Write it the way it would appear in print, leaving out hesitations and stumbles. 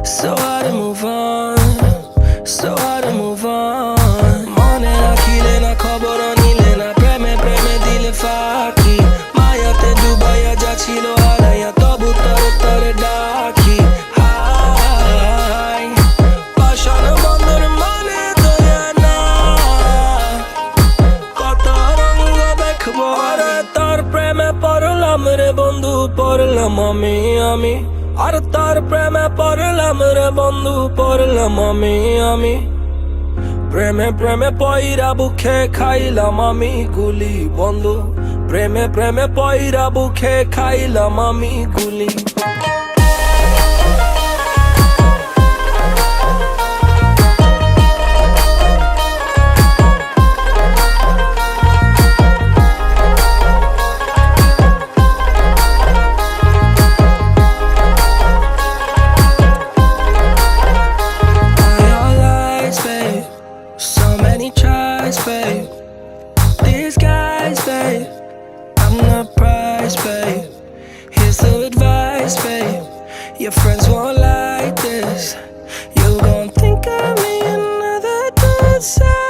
So hard to move on, so hard to move on. মনে রাখিলে না খবর নিলে না প্রেমে প্রেমে দিলে ফাঁকি মায়াতে ডুবাইয়া যাচ্ছিল হারাইয়া তবু তোর তোরে ডাকি হাই পাষাণ বন্ধুর মনে দয়া না কত রঙ দেখবো আরে তোর প্রেমে পড়লাম রে বন্ধু পড়লাম আমি আর তার প্রেমে পড়লাম রে বন্ধু পড়লাম আমি প্রেমে প্রেমে পয়রা বুকে খাইলাম আমি গুলি বন্ধু প্রেমে প্রেমে পয়রা বুকে খাইলাম আমি গুলি Tries, babe. These guys, babe. I'm the prize, babe. Here's the advice, babe. Your friends won't like this. You gon' think of me another good side.